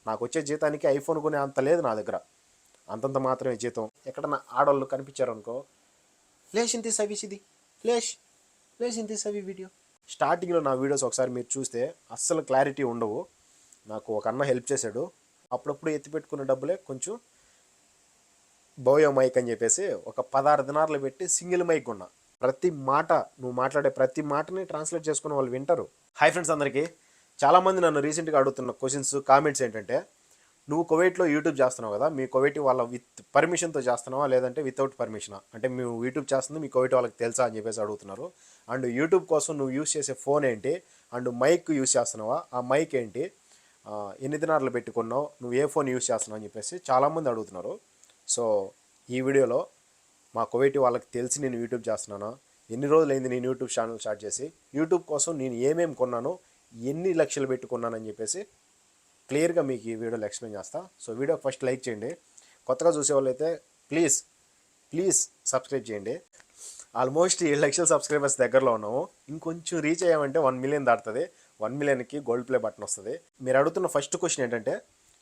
నాకు వచ్చే జీతానికి ఐఫోన్ కొనే అంత లేదు నా దగ్గర, అంతంత మాత్రమే జీతం. ఎక్కడన్నా ఆడవాళ్ళు కనిపించారనుకో, లేష్ ఇంత సవిసిది, లేష్ లేష్ ఇంత సవి వీడియో. స్టార్టింగ్లో నా వీడియోస్ ఒకసారి మీరు చూస్తే అస్సలు క్లారిటీ ఉండవు. నాకు ఒక అన్న హెల్ప్ చేశాడు. అప్పుడప్పుడు ఎత్తిపెట్టుకున్న డబ్బులే కొంచెం బోయో మైక్ అని చెప్పేసి ఒక 16 దినార్లు పెట్టి సింగిల్ మైక్ కొన్నా. ప్రతి మాట, నువ్వు మాట్లాడే ప్రతి మాటని ట్రాన్స్లేట్ చేసుకుని వాళ్ళు వింటారు. హాయ్ ఫ్రెండ్స్ అందరికీ. చాలామంది నన్ను రీసెంట్గా అడుగుతున్న క్వశ్చన్స్, కామెంట్స్ ఏంటంటే, నువ్వు కువైట్లో యూట్యూబ్ చేస్తున్నావు కదా, మీ కువైట్ వాళ్ళ విత్ పర్మిషన్తో చేస్తున్నావా లేదంటే వితౌట్ పర్మిషనా, అంటే మేము యూట్యూబ్ చేస్తుంది మీ కువైట్ వాళ్ళకి తెలుసా అని చెప్పేసి అడుగుతున్నారు. అండ్ యూట్యూబ్ కోసం నువ్వు యూస్ చేసే ఫోన్ ఏంటి, అండ్ మైక్ యూస్ చేస్తున్నావా, ఆ మైక్ ఏంటి, ఎన్ని దినార్లు పెట్టుకున్నావు, నువ్వు ఏ ఫోన్ యూస్ చేస్తున్నావు అని చెప్పేసి చాలామంది అడుగుతున్నారు. సో ఈ వీడియోలో మా కువైట్ వాళ్ళకి తెలిసి నేను యూట్యూబ్ చేస్తున్నాను, ఎన్ని రోజులైంది నేను యూట్యూబ్ ఛానల్ స్టార్ట్ చేసి, యూట్యూబ్ కోసం నేను ఏమేమి కొన్నాను, ఎన్ని లక్షలు పెట్టుకున్నానని చెప్పేసి క్లియర్గా మీకు ఈ వీడియోలో ఎక్స్ప్లెయిన్ చేస్తా. సో వీడియో ఫస్ట్ లైక్ చేయండి, కొత్తగా చూసేవాళ్ళు అయితే ప్లీజ్ ప్లీజ్ సబ్స్క్రైబ్ చేయండి. ఆల్మోస్ట్ 7 లక్షల సబ్స్క్రైబర్స్ దగ్గరలో ఉన్నాము. ఇంకొంచెం రీచ్ అయ్యామంటే 1 మిలియన్ దాటుతుంది. 1 మిలియన్కి గోల్డ్ ప్లే బటన్ వస్తుంది. మీరు అడుగుతున్న ఫస్ట్ క్వశ్చన్ ఏంటంటే,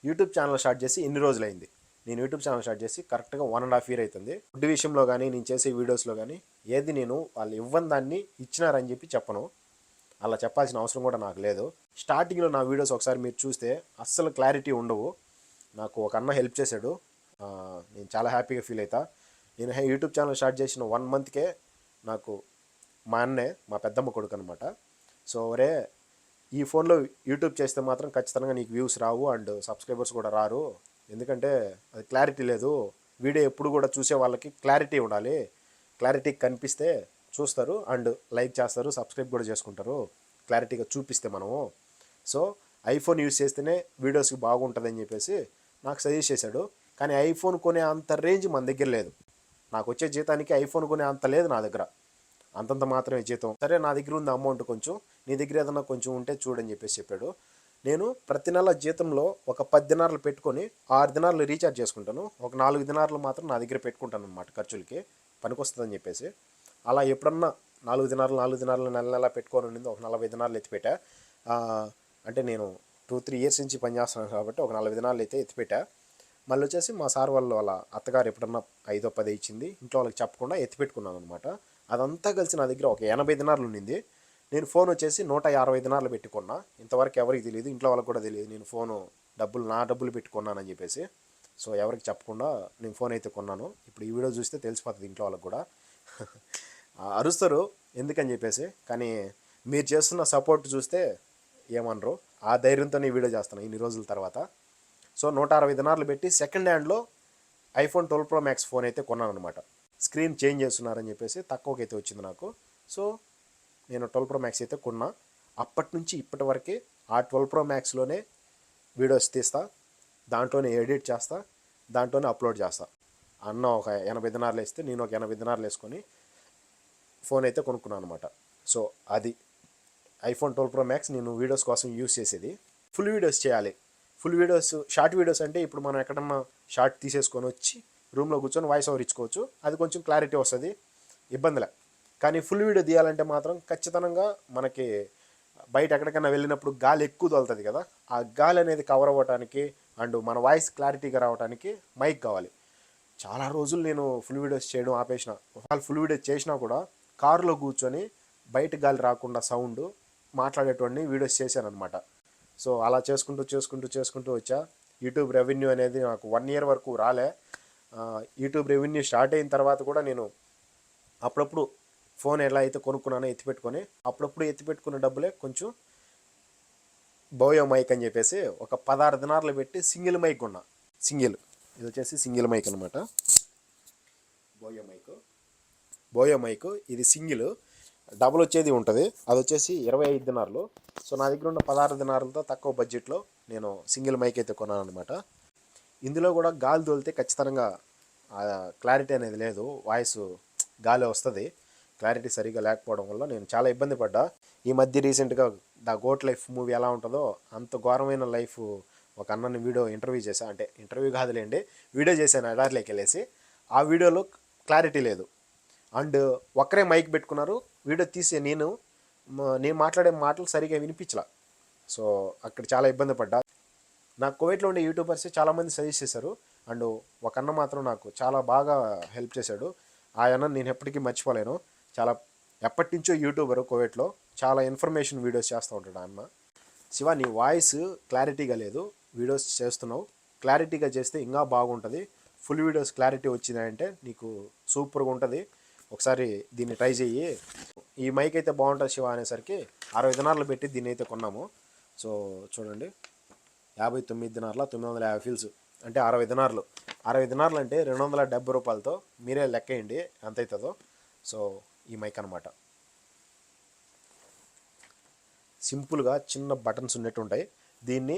యూట్యూబ్ ఛానల్ స్టార్ట్ చేసి ఎన్ని రోజులైంది. నేను యూట్యూబ్ ఛానల్ స్టార్ట్ చేసి కరెక్ట్గా 1.5 year అవుతుంది. ఫుడ్ విషయంలో కానీ నేను చేసే వీడియోస్లో కానీ ఏది నేను వాళ్ళు ఇవ్వని దాన్ని ఇచ్చినారని చెప్పి చెప్పను, అలా చెప్పాల్సిన అవసరం కూడా నాకు లేదు. స్టార్టింగ్లో నా వీడియోస్ ఒకసారి మీరు చూస్తే అస్సలు క్లారిటీ ఉండవు. నాకు ఒక అన్న హెల్ప్ చేశాడు, నేను చాలా హ్యాపీగా ఫీల్ అవుతా. నేను యూట్యూబ్ ఛానల్ స్టార్ట్ చేసిన 1 monthకే నాకు మా అన్నే, మా పెద్దమ్మ కొడుకు అనమాట. సో ఒరే, ఈ ఫోన్లో యూట్యూబ్ చేస్తే మాత్రం ఖచ్చితంగా నీకు వ్యూస్ రావు అండ్ సబ్స్క్రైబర్స్ కూడా రారు, ఎందుకంటే అది క్లారిటీ లేదు. వీడియో ఎప్పుడు కూడా చూసే వాళ్ళకి క్లారిటీ ఉండాలి, క్లారిటీ కనిపిస్తే చూస్తారు అండ్ లైక్ చేస్తారు, సబ్స్క్రైబ్ కూడా చేసుకుంటారు క్లారిటీగా చూపిస్తే మనము. సో ఐఫోన్ యూస్ చేస్తేనే వీడియోస్కి బాగుంటుందని చెప్పేసి నాకు సజెస్ట్ చేశాడు. కానీ ఐఫోన్ కొనే అంత రేంజ్ మన దగ్గర లేదు. నాకు వచ్చే జీతానికి ఐఫోన్ కొనే అంత లేదు నా దగ్గర, అంతంత మాత్రమే జీతం. సరే నా దగ్గర ఉంది అమౌంట్ కొంచెం, నీ దగ్గర ఏదన్నా కొంచెం ఉంటే చూడని చెప్పేసి చెప్పాడు. నేను ప్రతి నెల జీతంలో ఒక 10 దినార్లు పెట్టుకొని 6 దినార్లు రీఛార్జ్ చేసుకుంటాను, ఒక 4 దినార్లు మాత్రం నా దగ్గర పెట్టుకుంటాను అనమాట, ఖర్చులకి పనికొస్తుందని చెప్పేసి. అలా ఎప్పుడన్నా 4 దినార్లు నెల నెల పెట్టుకొని ఉండింది, ఒక 40 దినార్లు ఎత్తిపెట్టా. అంటే నేను 2-3 years నుంచి పనిచేస్తున్నాను కాబట్టి ఒక 40 దినార్లు అయితే ఎత్తిపెట్టా. మళ్ళీ వచ్చేసి మా సార్ వాళ్ళ అత్తగారు ఎప్పుడన్నా 5-10 ఇచ్చింది, ఇంట్లో వాళ్ళకి చెప్పకుండా ఎత్తిపెట్టుకున్నాను అనమాట. అదంతా కలిసి నా దగ్గర ఒక 80 దినార్లు ఉండింది. నేను ఫోన్ వచ్చేసి 150 దినార్లు పెట్టుకున్నా. ఇంతవరకు ఎవరికి తెలియదు, ఇంట్లో వాళ్ళకి కూడా తెలియదు నేను ఫోను నా డబ్బులు పెట్టుకున్నానని చెప్పేసి. సో ఎవరికి చెప్పకుండా నేను ఫోన్ అయితే కొన్నాను. ఇప్పుడు ఈ వీడియో చూస్తే తెలిసిపోతుంది ఇంట్లో వాళ్ళకి కూడా. అరుస్తారు ఎందుకని చెప్పేసి, కానీ మీరు చేస్తున్న సపోర్ట్ చూస్తే ఏమనరు. ఆ ధైర్యంతో ఈ వీడియో చేస్తాను ఇన్ని రోజుల తర్వాత. సో 160 దినార్లు పెట్టి సెకండ్ హ్యాండ్లో iPhone 12 Pro Max ఫోన్ అయితే కొన్నాను అనమాట. స్క్రీన్ చేంజ్ చేస్తున్నారని చెప్పేసి తక్కువకైతే వచ్చింది నాకు. సో నేను 12 Pro Max అయితే కొన్నా. అప్పటి నుంచి ఇప్పటి వరకు ఆ 12 Pro Maxలోనే వీడియోస్ తీస్తా, దాంట్లోనే ఎడిట్ చేస్తా, దాంట్లోనే అప్లోడ్ చేస్తా. అన్న ఒక 80 దినార్లు వేస్తే నేను ఒక 80 దినార్లు వేసుకొని ఫోన్ అయితే కొనుక్కున్నాను అనమాట. సో అది iPhone 12 Pro Max నేను వీడియోస్ కోసం యూస్ చేసేది. ఫుల్ వీడియోస్ చేయాలి. ఫుల్ వీడియోస్, షార్ట్ వీడియోస్ అంటే ఇప్పుడు మనం ఎక్కడన్నా షార్ట్ తీసేసుకొని వచ్చి రూమ్లో కూర్చొని వాయిస్ ఓవర్ ఇచ్చుకోవచ్చు, అది కొంచెం క్లారిటీ వస్తుంది, ఇబ్బందిలే. కానీ ఫుల్ వీడియో తీయాలంటే మాత్రం ఖచ్చితంగా మనకి బయట ఎక్కడికైనా వెళ్ళినప్పుడు గాలి ఎక్కువ తోలుతుంది కదా, ఆ గాలి అనేది కవర్ అవ్వడానికి అండ్ మన వాయిస్ క్లారిటీగా రావడానికి మైక్ కావాలి. చాలా రోజులు నేను ఫుల్ వీడియోస్ చేయడం ఆపేసిన. వాళ్ళు ఫుల్ వీడియోస్ చేసినా కూడా కారులో కూర్చొని బయట గాలి రాకుండా సౌండ్ మాట్లాడేటువంటి వీడియోస్ చేశాను అనమాట. సో అలా చేసుకుంటూ వచ్చా. యూట్యూబ్ రెవెన్యూ అనేది నాకు 1 year వరకు రాలే. యూట్యూబ్ రెవెన్యూ స్టార్ట్ అయిన తర్వాత కూడా నేను అప్పుడప్పుడు ఫోన్ ఎలా అయితే కొనుక్కున్నానో ఎత్తిపెట్టుకొని, అప్పుడప్పుడు ఎత్తిపెట్టుకున్న డబ్బులే కొంచెం బోయో మైక్ అని చెప్పేసి ఒక 16 దినార్లు పెట్టి సింగిల్ మైక్ కొన్నా. ఇది వచ్చేసి సింగిల్ మైక్ అనమాట. బోయో మైక్ ఇది సింగిల్, డబుల్ వచ్చేది ఉంటుంది, అది వచ్చేసి 25 దినార్లు. సో నా దగ్గర ఉన్న 16 దినార్లతో తక్కువ బడ్జెట్లో నేను సింగిల్ మైక్ అయితే కొన్నాను అనమాట. ఇందులో కూడా గాలి తోలితే ఖచ్చితంగా క్లారిటీ అనేది లేదు, వాయిస్ గాలి వస్తుంది, క్లారిటీ సరిగా లేకపోవడం వల్ల నేను చాలా ఇబ్బంది పడ్డా. ఈ మధ్య రీసెంట్గా ద గోట్ లైఫ్ మూవీ ఎలా ఉంటుందో అంత ఘోరమైన లైఫ్ ఒక అన్నని ఇంటర్వ్యూ చేశా, అంటే ఇంటర్వ్యూ కాదులేండి, వీడియో చేశాను ఎడార్లోకి వెళ్ళేసి. ఆ వీడియోలో క్లారిటీ లేదు అండ్ ఒక్కరే మైక్ పెట్టుకున్నారు, వీడియో తీసే నేను మాట్లాడే మాటలు సరిగా వినిపించలా. సో అక్కడ చాలా ఇబ్బంది పడ్డా. నాకు కువైట్లో ఉండే యూట్యూబర్స్ చాలామంది సజెస్ట్ చేశారు. అండ్ ఒక అన్న మాత్రం నాకు చాలా బాగా హెల్ప్ చేశాడు. ఆ అన్న నేను ఎప్పటికీ మర్చిపోలేను. చాలా ఎప్పటి నుంచో యూట్యూబరు కువైట్లో, చాలా ఇన్ఫర్మేషన్ వీడియోస్ చేస్తూ ఉంటాడు ఆ అన్న. శివ, నీ వాయిస్ క్లారిటీగా లేదు, వీడియోస్ చేస్తున్నావు, క్లారిటీగా చేస్తే ఇంకా బాగుంటుంది, ఫుల్ వీడియోస్ క్లారిటీ వచ్చినాయంటే నీకు సూపర్గా ఉంటుంది, ఒకసారి దీన్ని ట్రై చెయ్యి. ఈ మైక్ అయితే బాగుంటుంది శివ అనేసరికి 60 దినార్లు పెట్టి దీన్ని అయితే కొన్నాము. సో చూడండి, 59 దినార్ల 950 ఫీల్స్ అంటే 60 దినార్లు. 60 దినార్లు అంటే 270 రూపాయలతో మీరే లెక్కేయండి ఎంత అవుతుందో. సో ఈ మైక్ అనమాట. సింపుల్గా చిన్న బటన్స్ ఉన్నట్టు ఉంటాయి. దీన్ని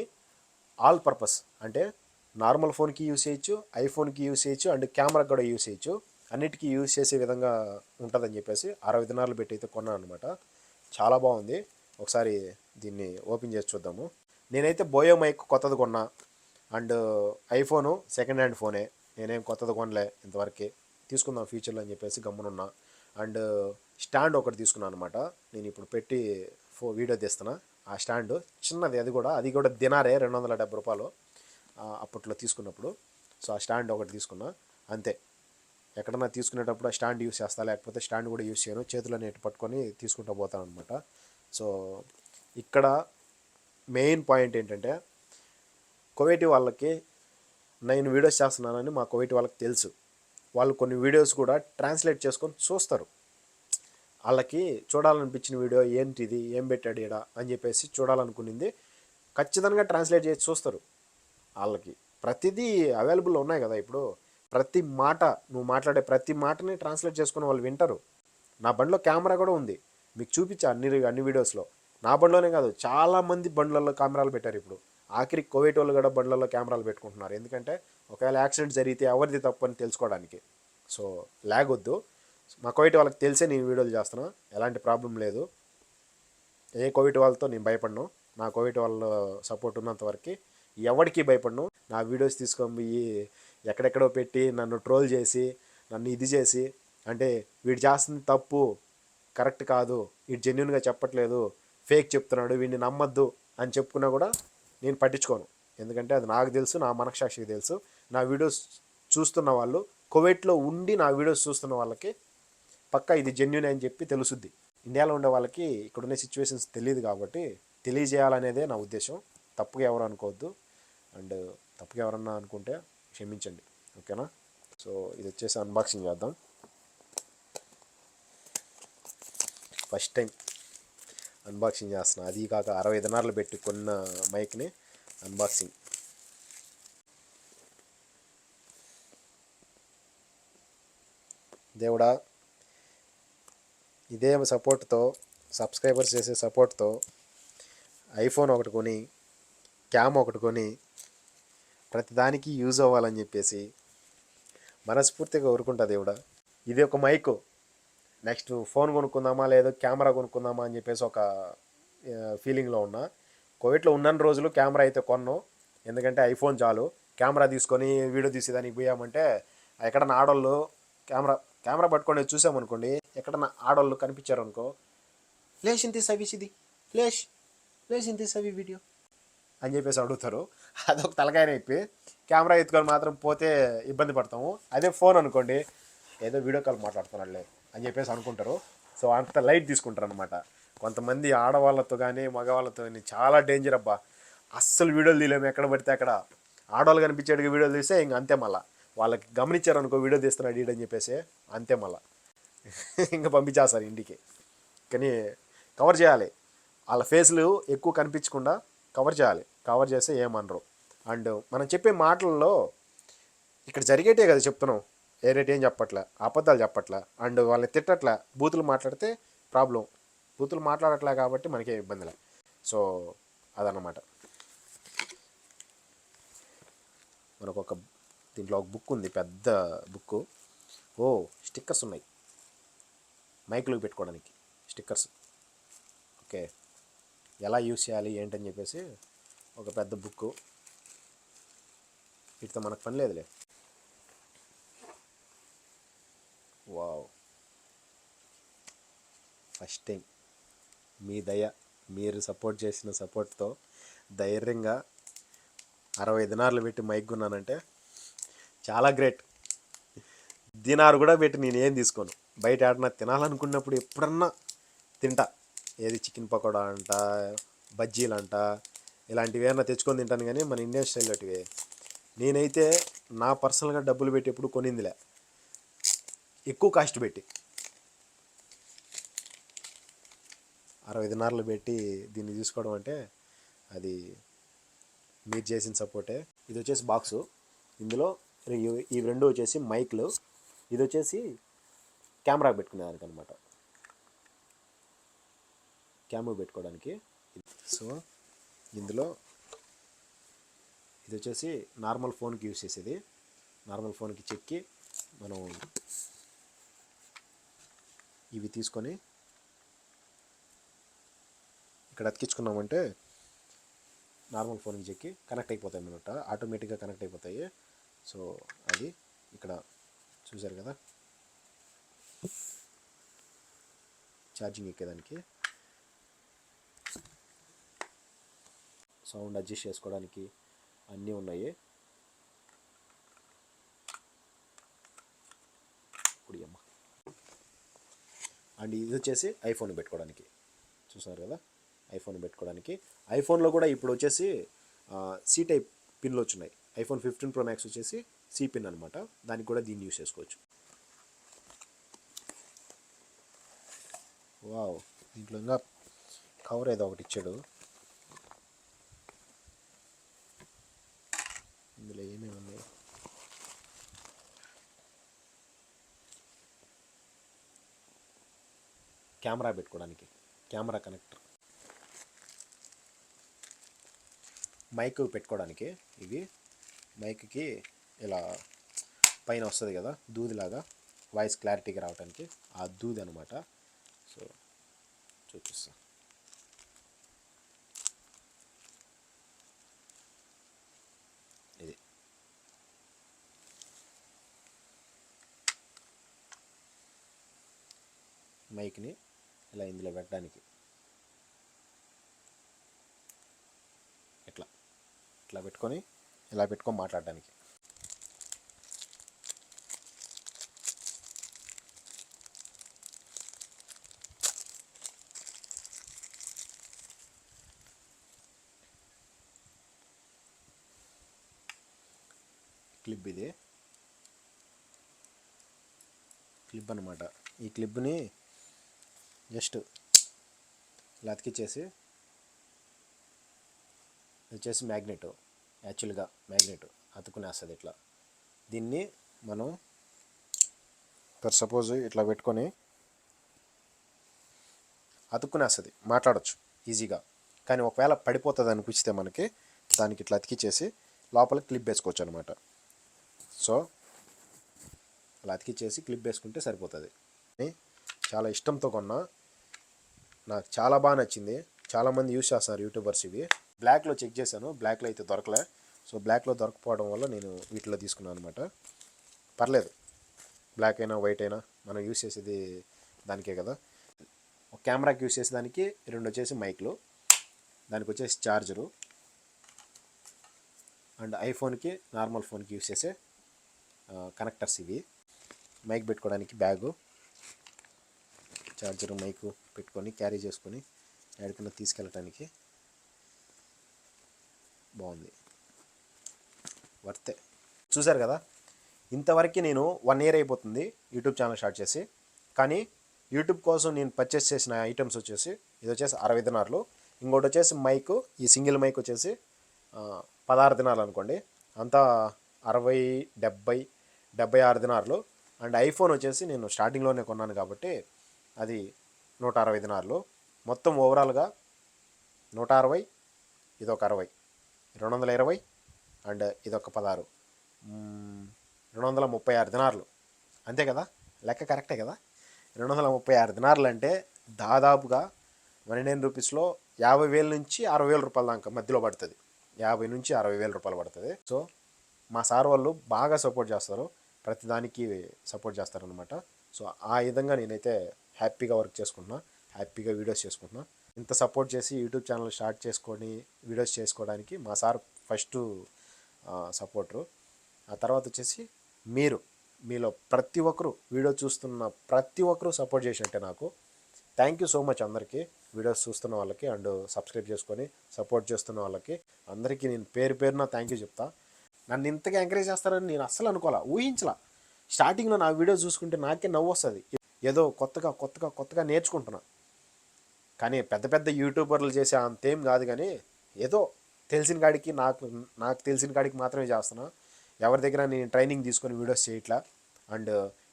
ఆల్ పర్పస్ అంటే నార్మల్ ఫోన్కి యూస్ చేయొచ్చు, ఐఫోన్కి యూస్ చేయొచ్చు, అండ్ కెమెరాకి కూడా యూస్ చేయొచ్చు, అన్నిటికీ యూస్ చేసే విధంగా ఉంటుందని చెప్పేసి 60 దినార్లు పెట్టి అయితే కొన్నాను అనమాట. చాలా బాగుంది. ఒకసారి దీన్ని ఓపెన్ చేసి చూద్దాము. నేనైతే బోయో మైక్ కొత్తది కొన్నా, అండ్ ఐఫోను సెకండ్ హ్యాండ్ ఫోనే, నేనేం కొత్తది కొనలే ఇంతవరకు, తీసుకుందాం ఫ్యూచర్లో అని చెప్పేసి గమ్మునున్నా. అండ్ స్టాండ్ ఒకటి తీసుకున్నాను అనమాట. నేను ఇప్పుడు పెట్టి వీడియో తీస్తున్నా. ఆ స్టాండ్ చిన్నది, అది కూడా దినారే 270 రూపాయలు అప్పట్లో తీసుకున్నప్పుడు. సో ఆ స్టాండ్ ఒకటి తీసుకున్నా అంతే. ఎక్కడన్నా తీసుకునేటప్పుడు ఆ స్టాండ్ యూస్ చేస్తా, లేకపోతే స్టాండ్ కూడా యూస్ చేయను, చేతిలో నెట్ పట్టుకొని తీసుకుంటూ పోతాను అనమాట. సో ఇక్కడ మెయిన్ పాయింట్ ఏంటంటే, కువైటీ వాళ్ళకి నేను వీడియోస్ చేస్తున్నానని మా కువైటీ వాళ్ళకి తెలుసు. వాళ్ళు కొన్ని వీడియోస్ కూడా ట్రాన్స్లేట్ చేసుకొని చూస్తారు. వాళ్ళకి చూడాలనిపించిన వీడియో ఏంటిది, ఏం పెట్టాడు ఈడ అని చెప్పేసి చూడాలనుకునింది ఖచ్చితంగా ట్రాన్స్లేట్ చేసి చూస్తారు. వాళ్ళకి ప్రతిదీ అవైలబుల్ ఉన్నాయి కదా ఇప్పుడు. ప్రతి మాట, నువ్వు మాట్లాడే ప్రతి మాటని ట్రాన్స్లేట్ చేసుకుని వాళ్ళు వింటారు. నా బండిలో కెమెరా కూడా ఉంది, మీకు చూపించా అన్ని వీడియోస్లో. నా బండిలోనే కాదు, చాలామంది బండ్లలో కెమెరాలు పెట్టారు ఇప్పుడు. ఆఖరికి కువైట్ వాళ్ళు కూడా బండ్లలో కెమెరాలు పెట్టుకుంటున్నారు. ఎందుకంటే ఒకవేళ యాక్సిడెంట్ జరిగితే ఎవరిది తప్పు అని తెలుసుకోవడానికి. సో లాగ్ వద్దు. మా కువైట్ వాళ్ళకి తెలిసే నేను వీడియోలు చేస్తున్నా, ఎలాంటి ప్రాబ్లం లేదు. ఏ కువైట్ వాళ్ళతో నేను భయపడను. నా కువైట్ వాళ్ళ సపోర్ట్ ఉన్నంత వరకు ఎవరికి భయపడను. నా వీడియోస్ తీసుకొని పోయి ఎక్కడెక్కడో పెట్టి నన్ను ట్రోల్ చేసి, నన్ను ఇది చేసి, అంటే వీడు చేస్తుంది తప్పు, కరెక్ట్ కాదు, వీడు జెన్యున్గా చెప్పట్లేదు, ఫేక్ చెప్తున్నాడు, వీడిని నమ్మద్దు అని చెప్పుకున్నా కూడా నేను పట్టించుకోను. ఎందుకంటే అది నాకు తెలుసు, నా మనసాక్షికి తెలుసు. నా వీడియోస్ చూస్తున్న వాళ్ళు, కువైట్లో ఉండి నా వీడియోస్ చూస్తున్న వాళ్ళకి పక్కా ఇది జెన్యున్ అని చెప్పి తెలుసుద్ది. ఇండియాలో ఉండే వాళ్ళకి ఇక్కడున్న సిచ్యువేషన్స్ తెలియదు కాబట్టి తెలియజేయాలనేదే నా ఉద్దేశం. తప్పుగా ఎవరు అనుకోవద్దు, అండ్ తప్పుగా ఎవరన్నా అనుకుంటే క్షమించండి, ఓకేనా. సో ఇది వచ్చేసి అన్బాక్సింగ్ చేద్దాం. ఫస్ట్ టైం అన్బాక్సింగ్ చేస్తున్నా, అది కాక 60 దినార్లు పెట్టి కొన్న మైక్ని అన్బాక్సింగ్. దేవుడా, ఇదే సపోర్ట్తో, సబ్స్క్రైబర్స్ చేసే సపోర్ట్తో ఐఫోన్ ఒకటి కొని, క్యామ్ ఒకటి కొని, ప్రతిదానికి యూజ్ అవ్వాలని చెప్పేసి మనస్ఫూర్తిగా కోరుకుంటా దేవుడా. ఇది ఒక మైకు, నెక్స్ట్ ఫోన్ కొనుక్కుందామా లేదా కెమెరా కొనుక్కుందామా అని చెప్పేసి ఒక ఫీలింగ్లో ఉన్నా. కోవిడ్లో ఉన్న రోజులు కెమెరా అయితే కొన్నాం, ఎందుకంటే ఐఫోన్ చాలు. కెమెరా తీసుకొని వీడియో తీసేదానికి పోయామంటే ఎక్కడన్నా ఆడోళ్ళు కెమెరా పట్టుకొని చూసామనుకోండి, ఎక్కడన్నా ఆడోళ్ళు కనిపించారనుకో, లేష్ ఇంత సవిసిది, లేష్ ఇంత సవి వీడియో అని చెప్పేసి అడుగుతారు. అదొక తలకాయ నొప్పి. కెమెరా ఎత్తుకొని మాత్రం పోతే ఇబ్బంది పడతాము. అదే ఫోన్ అనుకోండి, ఏదో వీడియో కాల్ మాట్లాడుతున్నాడులే అని చెప్పేసి అనుకుంటారు. సో అంత లైట్ తీసుకుంటారు అనమాట. కొంతమంది ఆడవాళ్ళతో కానీ మగవాళ్ళతో కానీ చాలా డేంజర్ అబ్బా. అస్సలు వీడియోలు తీయలేము, ఎక్కడ పడితే అక్కడ ఆడవాళ్ళు కనిపించేట్టుగా వీడియోలు తీస్తే ఇంక అంతే. మళ్ళీ వాళ్ళకి గమనించారనుకో వీడియో తీస్తున్నాడు ఈడని చెప్పేసి, అంతే మళ్ళీ ఇంకా పంపించేస్తారు ఇంటికి. కానీ కవర్ చేయాలి, వాళ్ళ ఫేస్లు ఎక్కువ కనిపించకుండా కవర్ చేయాలి. కవర్ చేస్తే ఏమనరు. అండ్ మనం చెప్పే మాటల్లో ఇక్కడ జరిగేటే కదా చెప్తున్నాం, రేట్ ఏం చెప్పట్లే, అబద్ధాలు చెప్పట్లే, అండ్ వాళ్ళని తిట్టట్లే. బూతులు మాట్లాడితే ప్రాబ్లం, బూతులు మాట్లాడట్లే కాబట్టి మనకే ఇబ్బందిలే. సో అదన్నమాట. మనకు దీంట్లో ఒక బుక్ ఉంది, పెద్ద బుక్. ఓ స్టిక్కర్స్ ఉన్నాయి, మైకులకు పెట్టుకోవడానికి స్టిక్కర్స్. ఓకే, ఎలా యూస్ చేయాలి ఏంటని చెప్పేసి ఒక పెద్ద బుక్. వీటితో మనకు పని లేదులే. వావ్, ఫస్ట్ టైం మీ దయ, మీరు సపోర్ట్ చేసిన సపోర్ట్తో ధైర్యంగా 60 దినార్లు పెట్టి మైక్ కొన్నానంటే చాలా గ్రేట్. దినారు కూడా పెట్టి నేను ఏం తీసుకోను. బయట ఆడినా తినాలనుకున్నప్పుడు ఎప్పుడన్నా తింటా. ఏది చికెన్ పకోడా అంట, బజ్జీలు అంట, ఇలాంటివి ఏమన్నా తెచ్చుకొని తింటాను. కానీ మన ఇండియన్ స్టైల్లోటివి నేనైతే నా పర్సనల్గా డబ్బులు పెట్టి ఎప్పుడు కొనిందిలే, ఎక్కువ కాస్ట్ పెట్టి. 60 దినార్లు పెట్టి దీన్ని తీసుకోవడం అంటే అది మీరు చేసిన సపోర్టే. ఇది వచ్చేసి బాక్సు, ఇందులో ఇవి రెండు వచ్చేసి మైక్లు, ఇది వచ్చేసి కెమెరా పెట్టుకునేదానికి అనమాట, కెమెరా పెట్టుకోవడానికి. సో ఇందులో ఇది వచ్చేసి నార్మల్ ఫోన్కి యూస్ చేసేది. నార్మల్ ఫోన్కి చెక్కి మనం ఇవి తీసుకొని ఇక్కడ అతికించుకున్నామంటే నార్మల్ ఫోన్కి చెక్కి కనెక్ట్ అయిపోతాయి అన్నమాట, ఆటోమేటిక్గా కనెక్ట్ అయిపోతాయి. సో అది ఇక్కడ చూసారు కదా, ఛార్జింగ్ ఎక్కేదానికి, సౌండ్ అడ్జస్ట్ చేసుకోవడానికి అన్నీ ఉన్నాయి. కుడియమ్మ. అండ్ ఇది వచ్చేసి ఐఫోన్ పెట్టుకోవడానికి, చూసారు కదా, ఐఫోన్ పెట్టుకోవడానికి. ఐఫోన్లో కూడా ఇప్పుడు వచ్చేసి సి టైప్ పిన్లు వచ్చినాయి. ఐఫోన్ 15 Pro Max వచ్చేసి సి పిన్ అనమాట, దానికి కూడా దీన్ని యూస్ చేసుకోవచ్చు. వావ్, దీంట్లో ఇంకా కవర్ ఏదో ఒకటి ఇచ్చాడు. ఇందులో ఏమేమి ఉన్నాయి, కెమెరా పెట్టుకోవడానికి కెమెరా కనెక్టర్, మైక్ పెట్టుకోవడానికి ఇవి, మైక్కి ఇలా పైన వస్తుంది కదా దూదిలాగా, వాయిస్ క్లారిటీగా రావడానికి ఆ దూది అనమాట. సో చూపిస్తా. ఇది మైక్ని ఇలా ఇందులో పెట్టడానికి, ఇట్లా పెట్టుకొని ఇలా పెట్టుకొని మాట్లాడడానికి. క్లిప్, ఇది క్లిప్ అనమాట. ఈ క్లిప్ని జస్ట్ ఇలా అతికిచ్చేసి, వచ్చేసి మ్యాగ్నెట్, యాక్చువల్గా మ్యాగ్నెట్ అతుకునేస్తుంది ఇట్లా. దీన్ని మనం ఫర్ సపోజ్ ఇట్లా పెట్టుకొని అతుక్కునేస్తుంది, మాట్లాడచ్చు ఈజీగా. కానీ ఒకవేళ పడిపోతుంది అనిపిస్తే మనకి దానికి ఇట్లా అతికిచ్చేసి లోపల క్లిప్ వేసుకోవచ్చు అనమాట. సో అలా అతికిచ్చేసి క్లిప్ వేసుకుంటే సరిపోతుంది. చాలా ఇష్టంతో కొన్నా, నాకు చాలా బాగా నచ్చింది. చాలామంది యూస్ చేస్తారు యూట్యూబర్స్ ఇవి. బ్లాక్లో చెక్ చేశాను, బ్లాక్లో అయితే దొరకలే. సో బ్లాక్లో దొరకపోవడం వల్ల నేను వీటిలో తీసుకున్నాను అనమాట. పర్లేదు, బ్లాక్ అయినా వైట్ అయినా మనం యూస్ చేసేది దానికే కదా. ఒక కెమెరాకి యూస్ చేసేదానికి, రెండు వచ్చేసి మైక్లు, దానికి వచ్చేసి ఛార్జరు, అండ్ ఐఫోన్కి నార్మల్ ఫోన్కి యూస్ చేసే కనెక్టర్స్ ఇవి. మైక్ పెట్టుకోవడానికి బ్యాగు, ఛార్జరు, మైకు పెట్టుకొని క్యారీ చేసుకొని ఎక్కడికైనా తీసుకెళ్ళటానికి బాగుంది, వర్తే. చూసారు కదా, ఇంతవరకు నేను 1 year అయిపోతుంది యూట్యూబ్ ఛానల్ స్టార్ట్ చేసి. కానీ యూట్యూబ్ కోసం నేను పర్చేస్ చేసిన ఐటమ్స్ వచ్చేసి, ఇది వచ్చేసి 60 దినార్లు, ఇంకోటి వచ్చేసి మైక్, ఈ సింగిల్ మైక్ వచ్చేసి 16 దినార్లు అనుకోండి, అంతా 60, 70, 76 దినార్లు. అండ్ ఐఫోన్ వచ్చేసి నేను స్టార్టింగ్లోనే కొన్నాను కాబట్టి అది 160 దినార్లు. మొత్తం ఓవరాల్గా 160, ఇదొక 60, 220, అండ్ ఇదొక 16, 236 దినార్లు. అంతే కదా, లెక్క కరెక్టే కదా. 236 దినార్లు అంటే దాదాపుగా మన ఇండియన్ రూపీస్లో 50,000 నుంచి 60,000 రూపాయల దాకా మధ్యలో పడుతుంది. 50 నుంచి 60,000 రూపాయలు పడుతుంది. సో మా సార్ వాళ్ళు బాగా సపోర్ట్ చేస్తారు, ప్రతిదానికి సపోర్ట్ చేస్తారనమాట. సో ఆ విధంగా నేనైతే హ్యాపీగా వర్క్ చేసుకుంటున్నా, హ్యాపీగా వీడియోస్ చేసుకుంటున్నా. ఇంత సపోర్ట్ చేసి యూట్యూబ్ ఛానల్ స్టార్ట్ చేసుకొని వీడియోస్ చేసుకోవడానికి మా సార్ ఫస్ట్ సపోర్టరు. ఆ తర్వాత వచ్చేసి మీలో ప్రతి ఒక్కరు వీడియో చూస్తున్న ప్రతి ఒక్కరూ సపోర్ట్ చేసినట్టే నాకు. థ్యాంక్ యూ సో మచ్ అందరికీ, వీడియోస్ చూస్తున్న వాళ్ళకి అండ్ సబ్స్క్రైబ్ చేసుకొని సపోర్ట్ చేస్తున్న వాళ్ళకి అందరికీ నేను పేరు పేరున థ్యాంక్ యూ చెప్తా. నన్ను ఇంతగా ఎంకరేజ్ చేస్తారని నేను అస్సలు అనుకోవాలా, ఊహించలా. స్టార్టింగ్లో నా వీడియో చూసుకుంటే నాకే నవ్వు వస్తుంది, ఏదో కొత్తగా నేర్చుకుంటున్నా. కానీ పెద్ద పెద్ద యూట్యూబర్లు చేసే అంతేం కాదు, కానీ ఏదో తెలిసిన కాడికి నాకు తెలిసిన కాడికి మాత్రమే చేస్తున్నా. ఎవరి దగ్గర నేను ట్రైనింగ్ తీసుకొని వీడియోస్ చేయట్లా. అండ్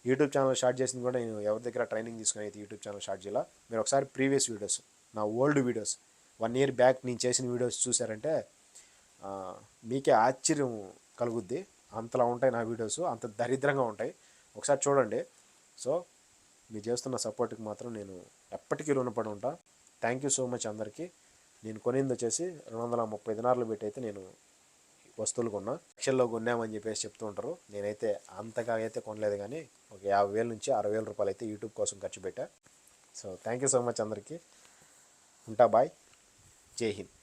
యూట్యూబ్ ఛానల్ స్టార్ట్ చేసింది కూడా నేను ఎవరి దగ్గర ట్రైనింగ్ తీసుకొని అయితే యూట్యూబ్ ఛానల్ స్టార్ట్ చేయాల. మీరు ఒకసారి ప్రీవియస్ వీడియోస్, నా ఓల్డ్ వీడియోస్ 1 year బ్యాక్ నేను చేసిన వీడియోస్ చూసారంటే మీకే ఆశ్చర్యం కలుగుద్ది. అంతలా ఉంటాయి నా వీడియోస్, అంత దరిద్రంగా ఉంటాయి. ఒకసారి చూడండి. సో మీరు చేస్తున్న సపోర్ట్కి మాత్రం నేను ఎప్పటికీ రుణపడి ఉంటా. థ్యాంక్ యూ సో మచ్ అందరికీ. నేను కొనింది వచ్చేసి 230 దినార్లు పెట్టి అయితే నేను వస్తువులు కొన్నా. లక్షల్లో కొన్నామని చెప్పేసి చెప్తూ ఉంటారు. నేనైతే అంతగా అయితే కొనలేదు, కానీ ఒక 50,000 నుంచి 60,000 రూపాయలు అయితే యూట్యూబ్ కోసం ఖర్చు పెట్టా. So thank you so much అందరికీ. ఉంటా, బాయ్, జై హింద్.